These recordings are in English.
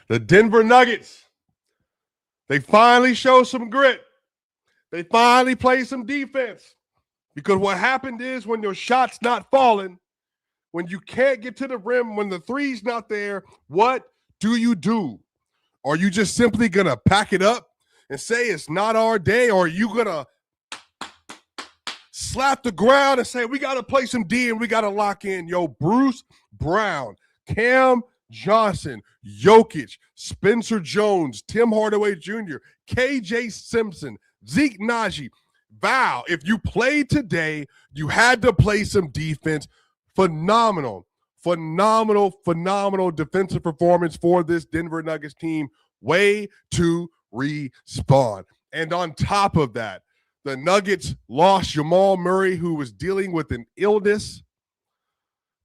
The Denver Nuggets, they finally show some grit. They finally play some defense. Because what happened is when your shot's not falling, when you can't get to the rim, when the three's not there, what do? Are you just simply going to pack it up and say it's not our day? Or are you going to slap the ground and say we got to play some D and we got to lock in? Yo, Bruce Brown, Cam Johnson, Jokic, Spencer Jones, Tim Hardaway Jr., KJ Simpson, Zeke Naji. Val, if you played today, you had to play some defense. Phenomenal defensive performance for this Denver Nuggets team. Way to respawn. And on top of that, the Nuggets lost Jamal Murray, who was dealing with an illness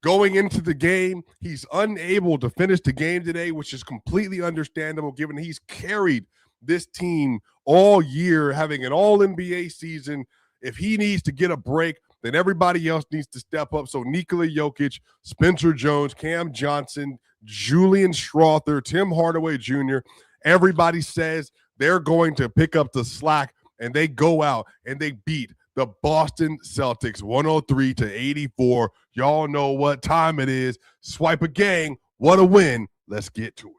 going into the game. He's unable to finish the game today, which is completely understandable given he's carried this team all year, having an all-NBA season. If he needs to get a break, then everybody else needs to step up. So Nikola Jokic, Spencer Jones, Cam Johnson, Julian Strawther, Tim Hardaway Jr., everybody says they're going to pick up the slack, and they go out and they beat the Boston Celtics 103-84. Y'all know what time it is. Swipa gang, what a win. Let's get to it.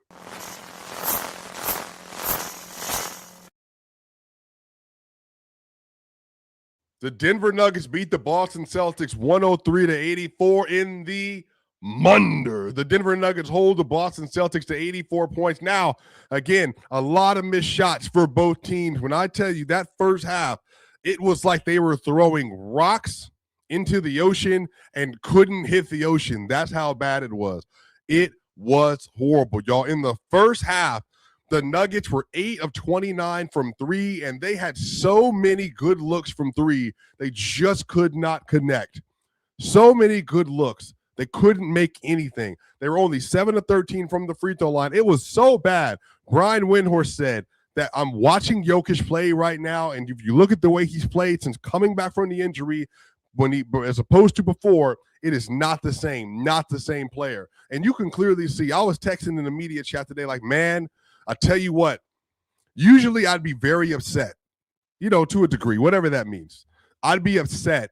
The Denver Nuggets beat the Boston Celtics 103-84 in the Munder. The Denver Nuggets hold the Boston Celtics to 84 points. Now, again, a lot of missed shots for both teams. When I tell you that first half, it was like they were throwing rocks into the ocean and couldn't hit the ocean. That's how bad it was. It was horrible, y'all. In the first half, the Nuggets were 8 of 29 from three, and they had so many good looks from three, they just could not connect. So many good looks. They couldn't make anything. They were only 7 of 13 from the free throw line. It was so bad. Brian Windhorst said that I'm watching Jokic play right now, and if you look at the way he's played since coming back from the injury, as opposed to before, it is not the same player. And you can clearly see, I was texting in the media chat today like, man, I tell you what, usually I'd be very upset, to a degree, whatever that means. I'd be upset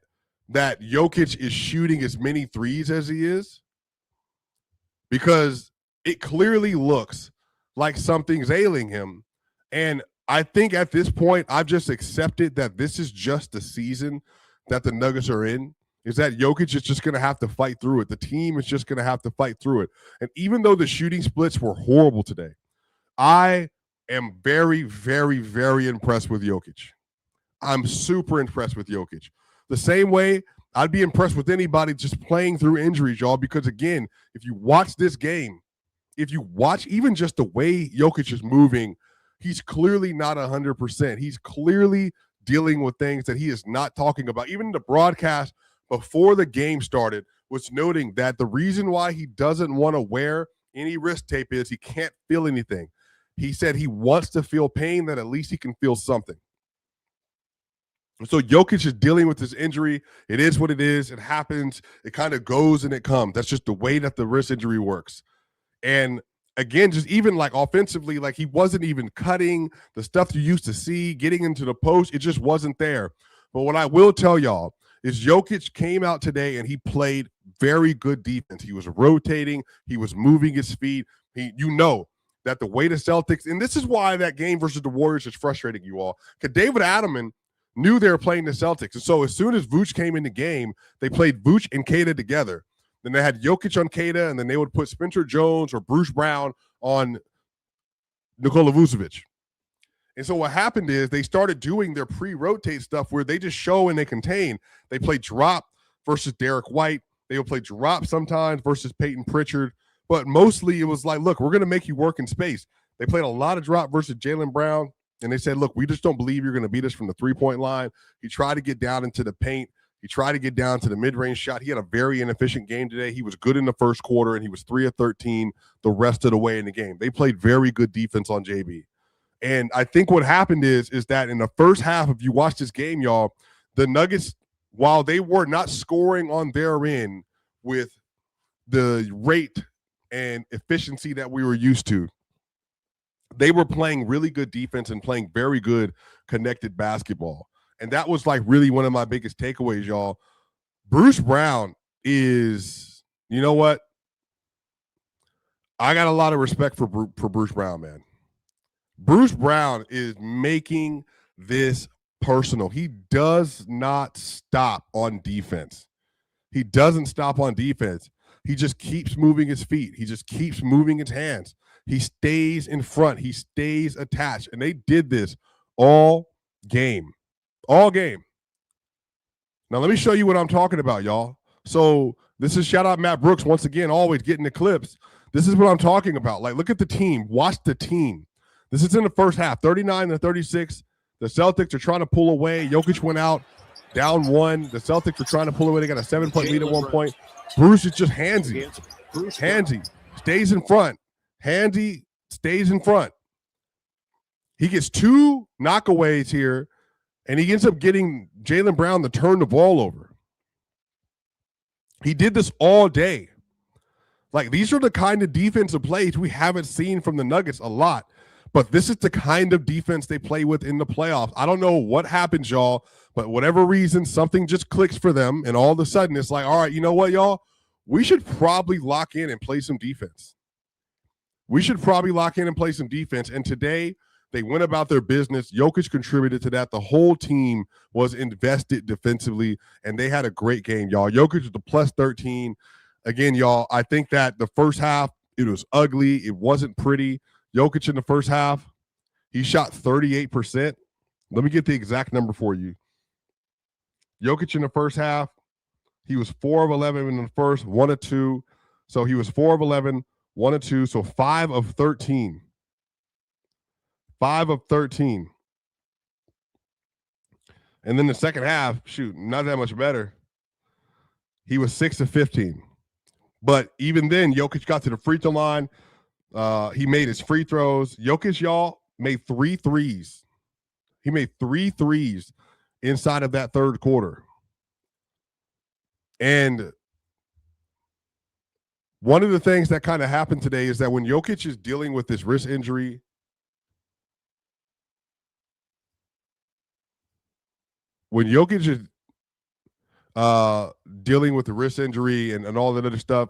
that Jokic is shooting as many threes as he is because it clearly looks like something's ailing him. And I think at this point, I've just accepted that this is just the season that the Nuggets are in, is that Jokic is just going to have to fight through it. The team is just going to have to fight through it. And even though the shooting splits were horrible today, I am very, very, very impressed with Jokic. I'm super impressed with Jokic. The same way I'd be impressed with anybody just playing through injuries, y'all, because, again, if you watch this game, if you watch even just the way Jokic is moving, he's clearly not 100%. He's clearly dealing with things that he is not talking about. Even the broadcast before the game started was noting that the reason why he doesn't want to wear any wrist tape is he can't feel anything. He said he wants to feel pain, that at least he can feel something. So Jokic is dealing with this injury. It is what it is. It happens. It kind of goes and it comes. That's just the way that the wrist injury works. And again, just even like offensively, like he wasn't even cutting the stuff you used to see, getting into the post. It just wasn't there. But what I will tell y'all is Jokic came out today and he played very good defense. He was rotating. He was moving his feet. That the way the Celtics, and this is why that game versus the Warriors is frustrating you all, because David Adelman knew they were playing the Celtics. And so as soon as Vooch came in the game, they played Vooch and Kata together. Then they had Jokic on Kata, and then they would put Spencer Jones or Bruce Brown on Nikola Vucevic. And so what happened is they started doing their pre-rotate stuff where they just show and they contain. They play drop versus Derek White. They would play drop sometimes versus Peyton Pritchard. But mostly it was like, look, we're going to make you work in space. They played a lot of drop versus Jaylen Brown. And they said, look, we just don't believe you're going to beat us from the three-point line. He tried to get down into the paint. He tried to get down to the mid-range shot. He had a very inefficient game today. He was good in the first quarter, and he was 3 of 13 the rest of the way in the game. They played very good defense on JB. And I think what happened is that in the first half, if you watch this game, y'all, the Nuggets, while they were not scoring on their end with the rate and efficiency that we were used to, They were playing really good defense and playing very good connected basketball. And that was like really one of my biggest takeaways, y'all. Bruce Brown is, you know what? I got a lot of respect for Bruce Brown, man. Bruce Brown is making this personal. He does not stop on defense. He doesn't stop on defense. He just keeps moving his feet. He just keeps moving his hands. He stays in front. He stays attached. And they did this all game. All game. Now, let me show you what I'm talking about, y'all. So this is shout out Matt Brooks once again, always getting the clips. This is what I'm talking about. Like, look at the team. Watch the team. This is in the first half, 39-36. The Celtics are trying to pull away. Jokic went out, down one. The Celtics are trying to pull away. They got a 7-point lead at one point. Bruce is just handsy. Handsy stays in front. Handsy stays in front. He gets 2 knockaways here, and he ends up getting Jaylen Brown to turn the ball over. He did this all day. Like, these are the kind of defensive plays we haven't seen from the Nuggets a lot. But this is the kind of defense they play with in the playoffs. I don't know what happens, y'all, but whatever reason, something just clicks for them, and all of a sudden it's like, all right, you know what, y'all? We should probably lock in and play some defense. We should probably lock in and play some defense. And today, they went about their business. Jokic contributed to that. The whole team was invested defensively, and they had a great game, y'all. Jokic was the plus 13. Again, y'all, I think that the first half, it was ugly. It wasn't pretty. Jokic in the first half, he shot 38%. Let me get the exact number for you. Jokic in the first half, he was 4 of 11 in the first, 1 of 2. So he was 4 of 11, 1 of 2. So 5 of 13. 5 of 13. And then the second half, shoot, not that much better. He was 6 of 15. But even then, Jokic got to the free throw line. He made his free throws. Jokic, y'all, made 3 threes. He made 3 threes inside of that third quarter. And one of the things that kind of happened today is that when Jokic is dealing with this wrist injury, when Jokic is dealing with the wrist injury and all that other stuff,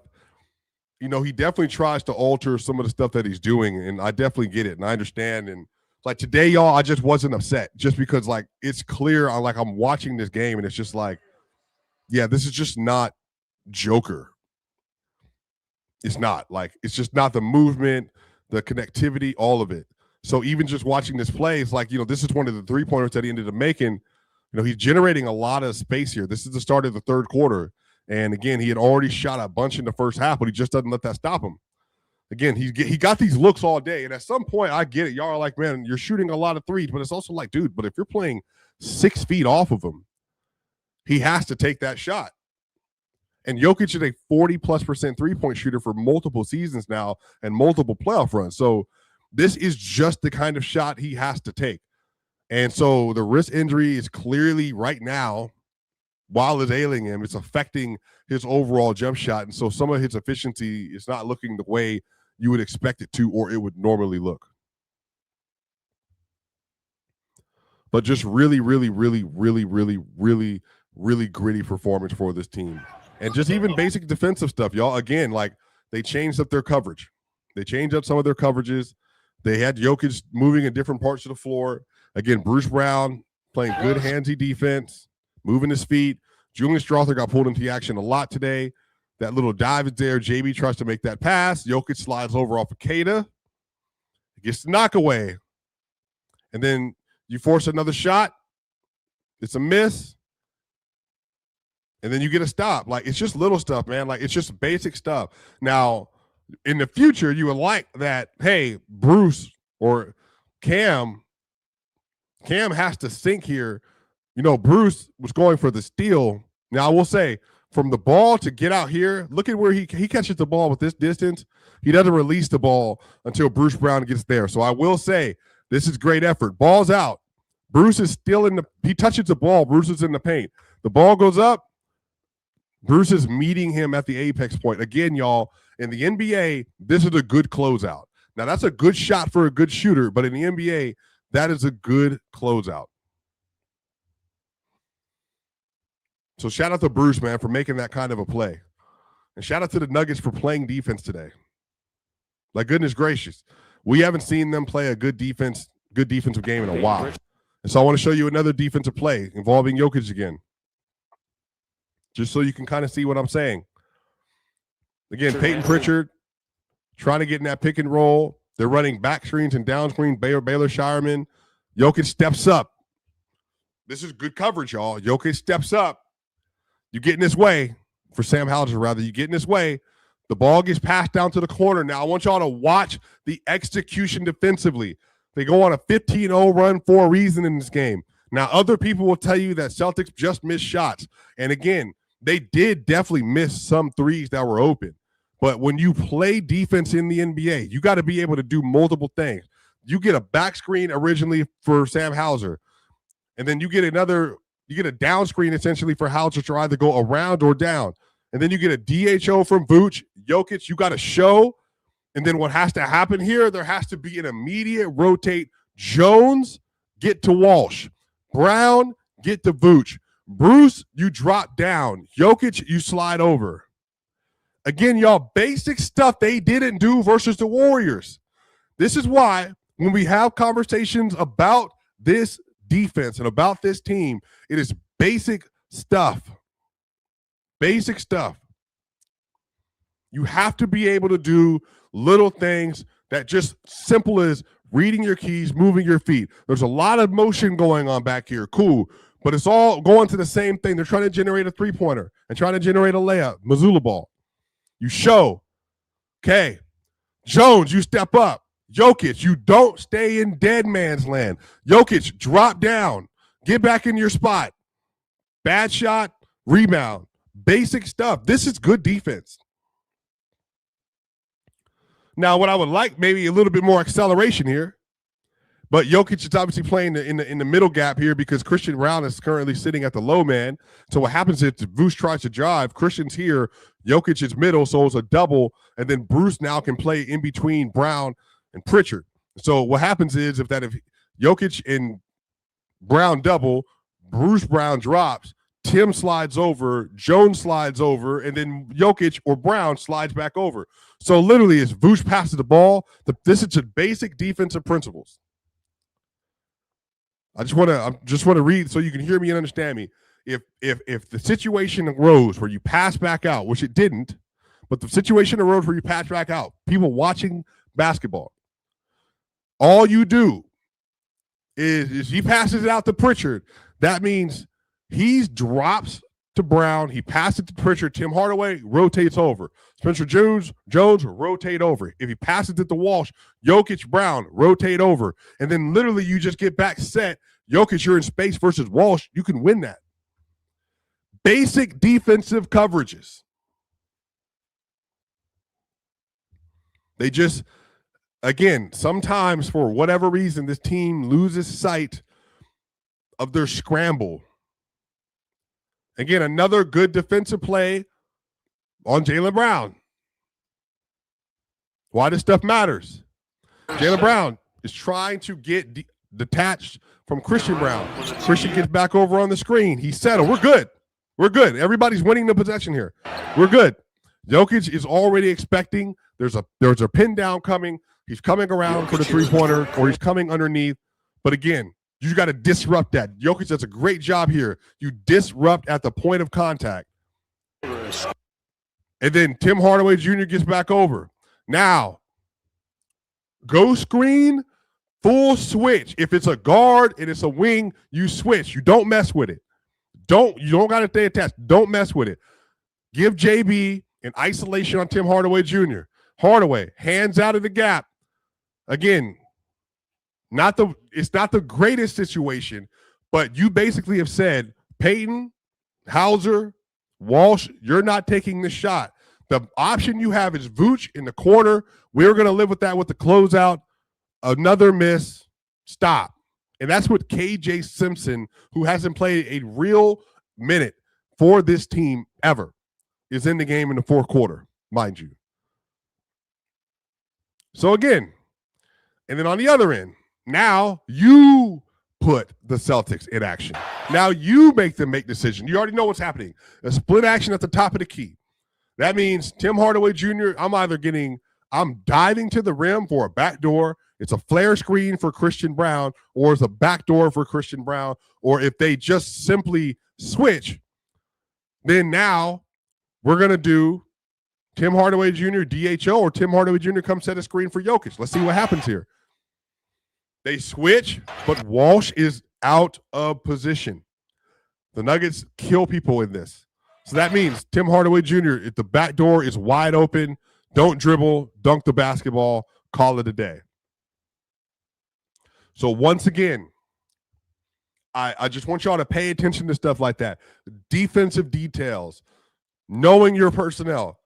you know, he definitely tries to alter some of the stuff that he's doing, and I definitely get it, and I understand. And like today, y'all, I just wasn't upset just because, like, it's clear. I'm watching this game, and it's just like, yeah, this is just not Joker. It's not. Like, it's just not the movement, the connectivity, all of it. So even just watching this play, it's like, you know, this is one of the 3-pointers that he ended up making. You know, he's generating a lot of space here. This is the start of the third quarter. And again, he had already shot a bunch in the first half, but he just doesn't let that stop him. Again, he got these looks all day. And at some point, I get it. Y'all are like, man, you're shooting a lot of threes, but it's also like, dude, but if you're playing 6 feet off of him, he has to take that shot. And Jokic is a 40+% 3-point shooter for multiple seasons now and multiple playoff runs. So this is just the kind of shot he has to take. And so the wrist injury is clearly right now, while it's ailing him, it's affecting his overall jump shot. And so some of his efficiency is not looking the way you would expect it to, or it would normally look. But just really, really, really, really, really, really, really gritty performance for this team. And just even basic defensive stuff, y'all. Again, like, they changed up their coverage. They changed up some of their coverages. They had Jokic moving in different parts of the floor. Again, Bruce Brown playing good handsy defense, moving his feet. Julian Strawther got pulled into action a lot today. That little dive is there. JB tries to make that pass. Jokic slides over off of Kada. Gets the knockaway. And then you force another shot. It's a miss. And then you get a stop. Like, it's just little stuff, man. Like, it's just basic stuff. Now, in the future, you would like that, hey, Bruce or Cam has to sink here. You know, Bruce was going for the steal. Now, I will say, from the ball to get out here, look at where he catches the ball with this distance. He doesn't release the ball until Bruce Brown gets there. So I will say, this is great effort. Ball's out. Bruce is still he touches the ball. Bruce is in the paint. The ball goes up. Bruce is meeting him at the apex point. Again, y'all, in the NBA, this is a good closeout. Now, that's a good shot for a good shooter, but in the NBA, that is a good closeout. So shout out to Bruce, man, for making that kind of a play. And shout out to the Nuggets for playing defense today. Like, goodness gracious. We haven't seen them play a good defensive game in a while. And so I want to show you another defensive play involving Jokic again. Just so you can kind of see what I'm saying. Again, Peyton Pritchard trying to get in that pick and roll. They're running back screens and down screens. Baylor Shireman. Jokic steps up. This is good coverage, y'all. Jokic steps up. You get in this way, for Sam Hauser, rather, you get in this way. The ball gets passed down to the corner. Now, I want y'all to watch the execution defensively. They go on a 15-0 run for a reason in this game. Now, other people will tell you that Celtics just missed shots. And again, they did definitely miss some threes that were open. But when you play defense in the NBA, you got to be able to do multiple things. You get a back screen originally for Sam Hauser, and then you get a down screen essentially for Hauser to either go around or down. And then you get a DHO from Vooch. Jokic, you got to show. And then what has to happen here, there has to be an immediate rotate. Jones, get to Walsh. Brown, get to Vooch. Bruce, you drop down. Jokic, you slide over. Again, y'all, basic stuff they didn't do versus the Warriors. This is why when we have conversations about this defense and about this team, it is basic stuff. Basic stuff. You have to be able to do little things that just simple as reading your keys, moving your feet. There's a lot of motion going on back here. Cool. But it's all going to the same thing. They're trying to generate a three-pointer and trying to generate a layup. Missoula ball. You show. Okay. Jones, you step up. Jokic, you don't stay in dead man's land. Jokic, drop down. Get back in your spot. Bad shot, rebound. Basic stuff. This is good defense. Now, what I would like, maybe a little bit more acceleration here, but Jokic is obviously playing in the middle gap here because Christian Brown is currently sitting at the low man. So what happens is Vooch tries to drive. Christian's here. Jokic is middle, so it's a double, and then Bruce now can play in between Brown and Pritchard. So what happens is if Jokic and Brown double, Bruce Brown drops, Tim slides over, Jones slides over, and then Jokic or Brown slides back over. So literally, as Vooch passes the ball, this is just basic defensive principles. I just want to read so you can hear me and understand me. If the situation arose where you pass back out, which it didn't, but the situation arose where you pass back out, people watching basketball, all you do is he passes it out to Pritchard. That means he drops to Brown. He passes it to Pritchard. Tim Hardaway rotates over. Spencer Jones rotate over. If he passes it to Walsh, Jokic, Brown rotate over. And then literally you just get back set. Jokic, you're in space versus Walsh. You can win that. Basic defensive coverages. They just, again, sometimes for whatever reason, this team loses sight of their scramble. Again, another good defensive play on Jaylen Brown. Why this stuff matters. Jaylen Brown is trying to get detached from Christian Brown. Christian gets back over on the screen. He's settled. We're good. We're good. Everybody's winning the possession here. We're good. Jokic is already expecting there's a pin down coming. He's coming around for the three-pointer, or he's coming underneath. But again, you got to disrupt that. Jokic does a great job here. You disrupt at the point of contact. And then Tim Hardaway Jr. gets back over. Now, go screen, full switch. If it's a guard and it's a wing, you switch. You don't mess with it. You don't got to stay attached. Don't mess with it. Give JB an isolation on Tim Hardaway Jr. Hardaway, hands out of the gap. Again, it's not the greatest situation, but you basically have said, Peyton, Hauser, Walsh, you're not taking this shot. The option you have is Vooch in the corner. We're going to live with that with the closeout. Another miss, stop. And that's what KJ Simpson, who hasn't played a real minute for this team ever, is in the game in the fourth quarter, mind you. So again, And then on the other end, now you put the Celtics in action. Now you make them make decisions. You already know what's happening. A split action at the top of the key. That means Tim Hardaway Jr., I'm diving to the rim for a backdoor. It's a flare screen for Christian Brown, or it's a backdoor for Christian Brown. Or if they just simply switch, then now we're going to do Tim Hardaway Jr. DHO, or Tim Hardaway Jr. come set a screen for Jokic. Let's see what happens here. They switch, but Walsh is out of position. The Nuggets kill people in this. So that means Tim Hardaway Jr., if the back door is wide open, don't dribble, dunk the basketball, call it a day. So once again, I just want y'all to pay attention to stuff like that. Defensive details, knowing your personnel,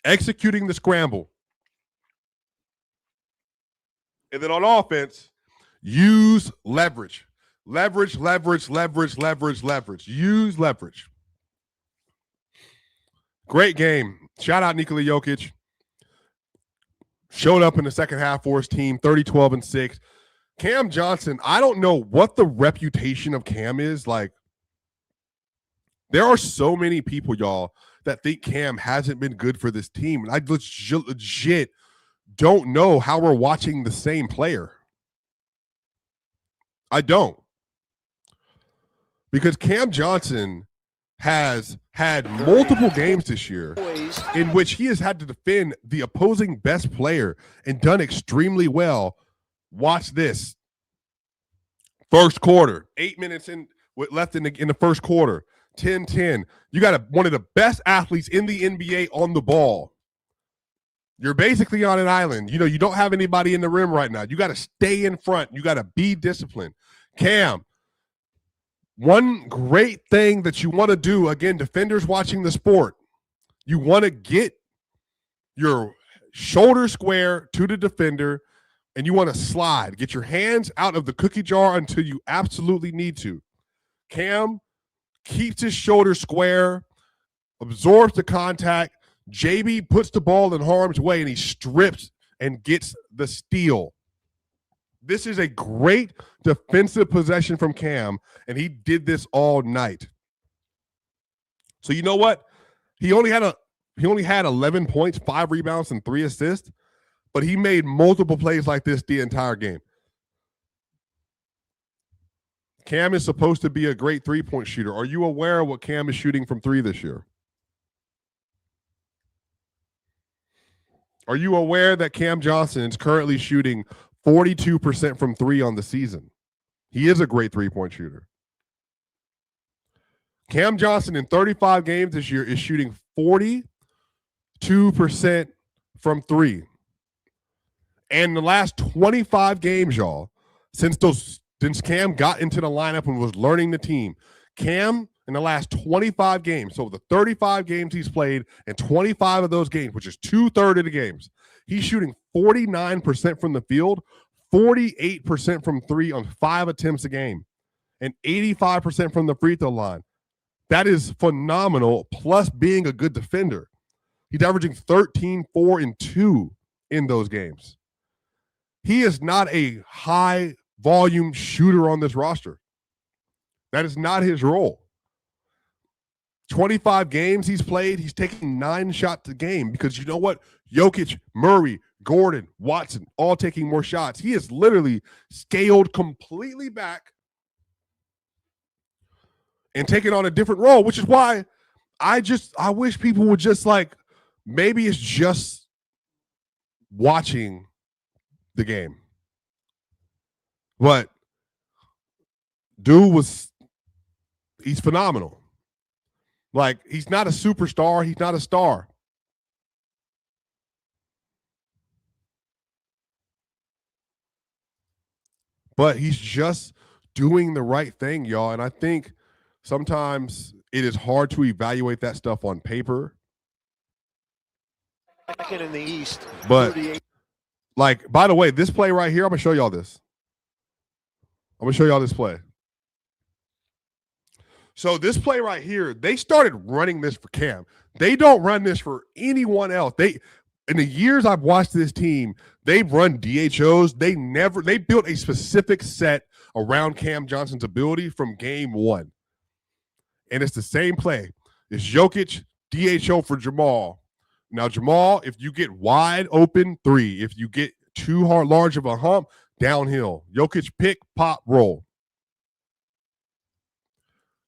executing the scramble. And then on offense, use leverage. Leverage. Use leverage. Great game. Shout out Nikola Jokic. Showed up in the second half for his team, 30-12-6. Cam Johnson, I don't know what the reputation of Cam is. Like, there are so many people, y'all, that think Cam hasn't been good for this team. And I legit don't know how we're watching the same player. I don't. Because Cam Johnson has had multiple games this year in which he has had to defend the opposing best player and done extremely well. Watch this. First quarter, 8 minutes left in the first quarter, 10-10. You got one of the best athletes in the NBA on the ball. You're basically on an island. You know, you don't have anybody in the rim right now. You got to stay in front. You got to be disciplined. Cam, one great thing that you want to do, again, defenders watching the sport, you want to get your shoulder square to the defender, and you want to slide. Get your hands out of the cookie jar until you absolutely need to. Cam keeps his shoulder square, absorbs the contact. JB puts the ball in harm's way, and he strips and gets the steal. This is a great defensive possession from Cam, and he did this all night. So you know what? He only had 11 points, 5 rebounds, and 3 assists, but he made multiple plays like this the entire game. Cam is supposed to be a great three-point shooter. Are you aware of what Cam is shooting from 3 this year? Are you aware that Cam Johnson is currently shooting 42% from 3 on the season? He is a great three-point shooter. Cam Johnson in 35 games this year is shooting 42% from 3. And the last 25 games, y'all, since Cam got into the lineup and was learning the team, Cam in the last 25 games, so the 35 games he's played, and 25 of those games, which is 2/3 of the games, he's shooting 49% from the field, 48% from 3 on 5 attempts a game, and 85% from the free throw line. That is phenomenal, plus being a good defender. He's averaging 13, 4, and 2 in those games. He is not a high-volume shooter on this roster. That is not his role. 25 games he's played, he's taking 9 shots a game because you know what? Jokic, Murray, Gordon, Watson, all taking more shots. He is literally scaled completely back and taking on a different role, which is why I wish people would just maybe it's just watching the game. But dude he's phenomenal. He's not a superstar. He's not a star. But he's just doing the right thing, y'all. And I think sometimes it is hard to evaluate that stuff on paper. Second in the East. But, by the way, this play right here, I'm going to show y'all this. I'm going to show y'all this play. So this play right here, they started running this for Cam. They don't run this for anyone else. in the years I've watched this team, they've run DHOs. They built a specific set around Cam Johnson's ability from game one. And it's the same play. It's Jokic, DHO for Jamal. Now, Jamal, if you get wide open, 3. If you get too large of a hump, downhill. Jokic pick, pop, roll.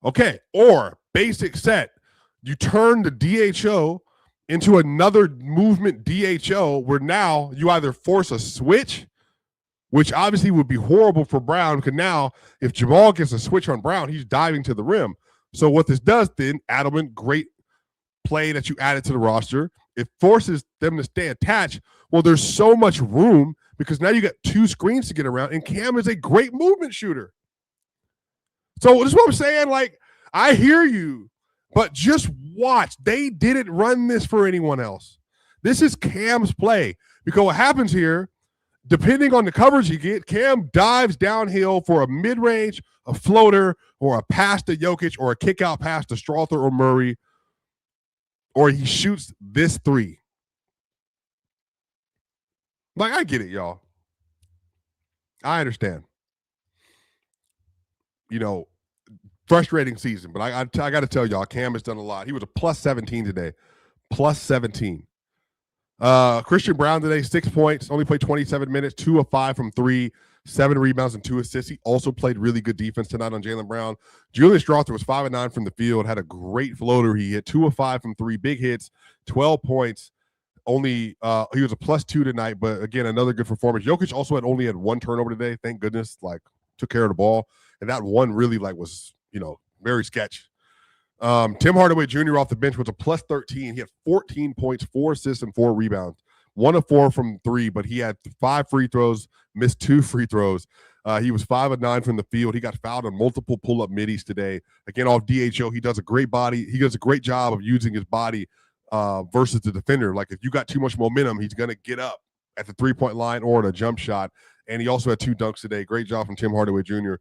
Okay, or basic set. You turn the DHO into another movement DHO where now you either force a switch, which obviously would be horrible for Brown, because now if Jamal gets a switch on Brown, he's diving to the rim. So what this does then, Adelman, great play that you added to the roster. It forces them to stay attached. Well, there's so much room because now you got 2 screens to get around, and Cam is a great movement shooter. So this is what I'm saying. Like, I hear you, but just watch. They didn't run this for anyone else. This is Cam's play. Because what happens here, depending on the coverage you get, Cam dives downhill for a mid-range, a floater, or a pass to Jokic, or a kick-out pass to Strother or Murray, or he shoots this 3. Like, I get it, y'all. I understand. You know, frustrating season, but I got to tell y'all, Cam has done a lot. He was a plus 17 today. Plus 17. Christian Brown today, 6 points, only played 27 minutes, 2 of 5 from 3, 7 rebounds and 2 assists. He also played really good defense tonight on Jaylen Brown. Julius Strother was 5 of 9 from the field, had a great floater. He hit 2 of 5 from 3, big hits, 12 points. Only he was a plus 2 tonight, but again, another good performance. Jokic also only had 1 turnover today. Thank goodness, like, took care of the ball, and that one really was very sketch. Tim Hardaway Jr. off the bench was a plus 13. He had 14 points, 4 assists, and 4 rebounds. 1 of 4 from 3, but he had 5 free throws, missed 2 free throws. He was 5 of 9 from the field. He got fouled on multiple pull-up middies today. Again, off DHO, he does a great job of using his body versus the defender. Like, if you got too much momentum, he's going to get up at the 3-point line or in a jump shot. And he also had 2 dunks today. Great job from Tim Hardaway Jr.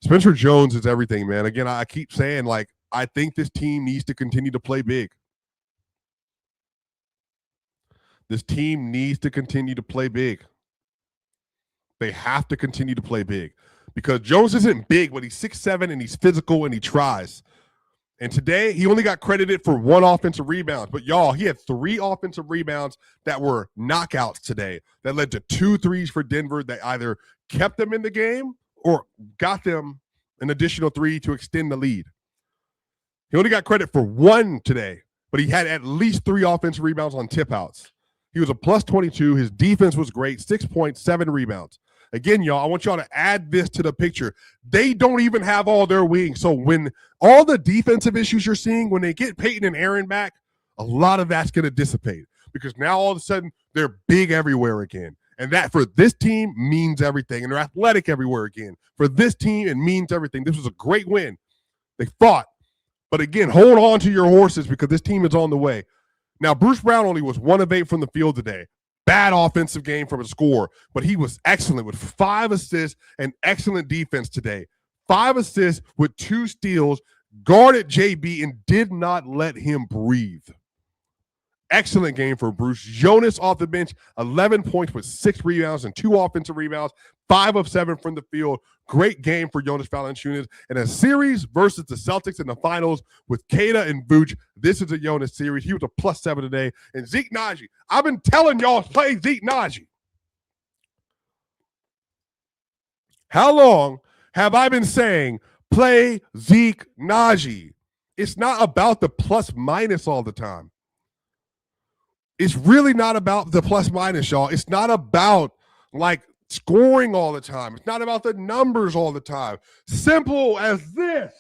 Spencer Jones is everything, man. Again, I keep saying, like, I think this team needs to continue to play big. This team needs to continue to play big. They have to continue to play big because Jones isn't big, but he's 6'7", and he's physical, and he tries. And today, he only got credited for 1 offensive rebound. But, y'all, he had 3 offensive rebounds that were knockouts today that led to 2 threes for Denver that either kept them in the game or got them an additional 3 to extend the lead. He only got credit for 1 today, but he had at least 3 offensive rebounds on tip-outs. He was a plus 22. His defense was great, 6 points, 7 rebounds. Again, y'all, I want y'all to add this to the picture. They don't even have all their wings. So when all the defensive issues you're seeing, when they get Peyton and Aaron back, a lot of that's going to dissipate because now all of a sudden they're big everywhere again. And that for this team means everything. And they're athletic everywhere again. For this team, it means everything. This was a great win. They fought. But again, hold on to your horses because this team is on the way. Now, Bruce Brown only was 1 of 8 from the field today. Bad offensive game from a score, but he was excellent with 5 assists and excellent defense today. 5 assists with 2 steals, guarded JB and did not let him breathe. Excellent game for Bruce. Jonas off the bench, 11 points with 6 rebounds and 2 offensive rebounds, 5 of 7 from the field. Great game for Jonas Valanciunas. And a series versus the Celtics in the finals with Kada and Vooch. This is a Jonas series. He was a plus 7 today. And Zeke Naji, I've been telling y'all to play Zeke Naji. How long have I been saying play Zeke Naji? It's not about the plus minus all the time. It's really not about the plus minus, y'all. It's not about like scoring all the time. It's not about the numbers all the time. Simple as this.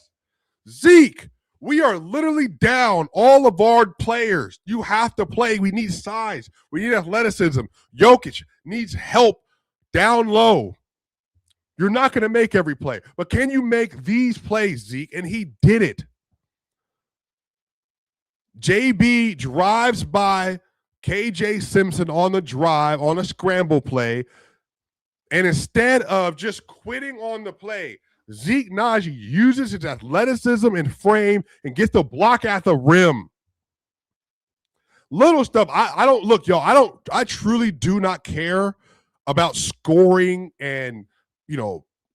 Zeke, we are literally down all of our players. You have to play. We need size. We need athleticism. Jokic needs help down low. You're not going to make every play, but can you make these plays, Zeke? And he did it. JB drives by KJ Simpson on the drive, on a scramble play, and instead of just quitting on the play, Zeke Naji uses his athleticism and frame and gets the block at the rim. Little stuff. I don't look, y'all. I truly do not care about scoring and,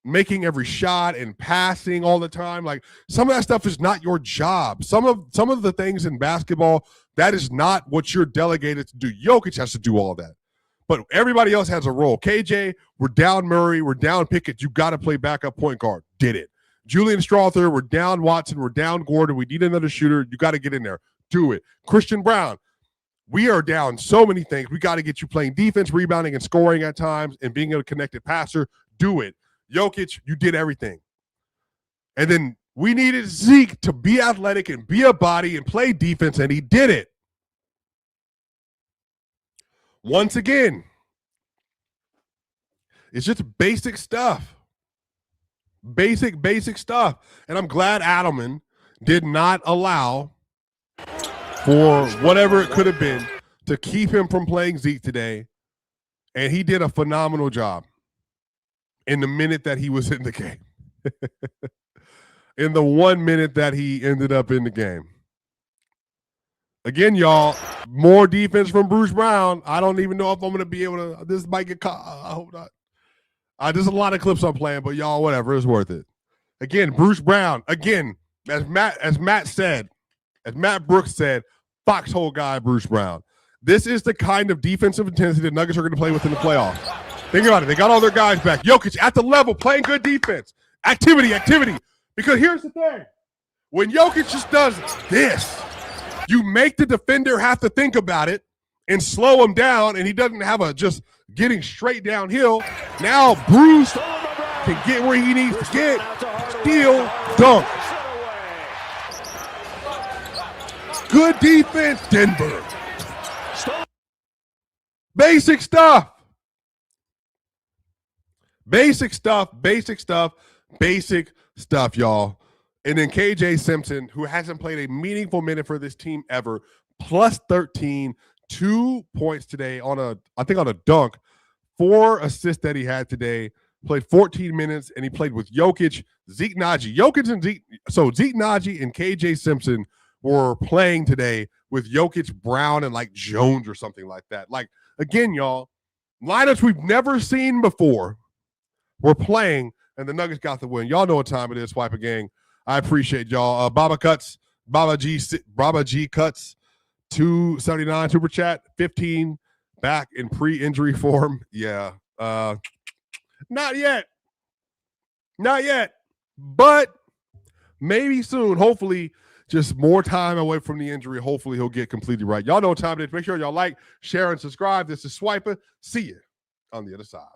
making every shot and passing all the time. Like, some of that stuff is not your job. Some of the things in basketball, that is not what you're delegated to do. Jokic has to do all that. But everybody else has a role. KJ, we're down Murray, we're down Pickett. You got to play backup point guard. Did it. Julian Strawther, we're down Watson, we're down Gordon. We need another shooter. You got to get in there. Do it. Christian Brown, we are down so many things. We got to get you playing defense, rebounding, and scoring at times, and being a connected passer. Do it. Jokic, you did everything. And then we needed Zeke to be athletic and be a body and play defense, and he did it. Once again, it's just basic stuff. Basic stuff. And I'm glad Adelman did not allow, for whatever it could have been, to keep him from playing Zeke today. And he did a phenomenal job in the minute that he was in the game. In the 1 minute that he ended up in the game. Again, y'all, more defense from Bruce Brown. I don't even know if I'm going to be able to. This might get caught. I hope not. There's a lot of clips I'm playing, but y'all, whatever. It's worth it. Again, Bruce Brown. Again, as Matt Brooks said, foxhole guy Bruce Brown. This is the kind of defensive intensity the Nuggets are going to play with in the playoffs. Think about it. They got all their guys back. Jokic at the level, playing good defense. Activity. Because here's the thing. When Jokic just does this, you make the defender have to think about it and slow him down, and he doesn't have a just getting straight downhill. Now Bruce can get where he needs to get, steal, dunk. Good defense, Denver. Basic stuff. Basic stuff, y'all. And then KJ Simpson, who hasn't played a meaningful minute for this team ever, plus 13, 2 points today on a dunk, 4 assists that he had today, played 14 minutes, and he played with Jokic, Zeke Naji. Zeke Naji and KJ Simpson were playing today with Jokic, Brown, and like Jones or something like that. Like, again, y'all, lineups we've never seen before were playing, and the Nuggets got the win. Y'all know what time it is, Swipa Gang. I appreciate y'all. Baba G Cuts, 279 super chat, 15 back in pre-injury form. Yeah. Not yet, but maybe soon. Hopefully, just more time away from the injury. Hopefully, he'll get completely right. Y'all know what time it is. Make sure y'all like, share, and subscribe. This is Swipa. See you on the other side.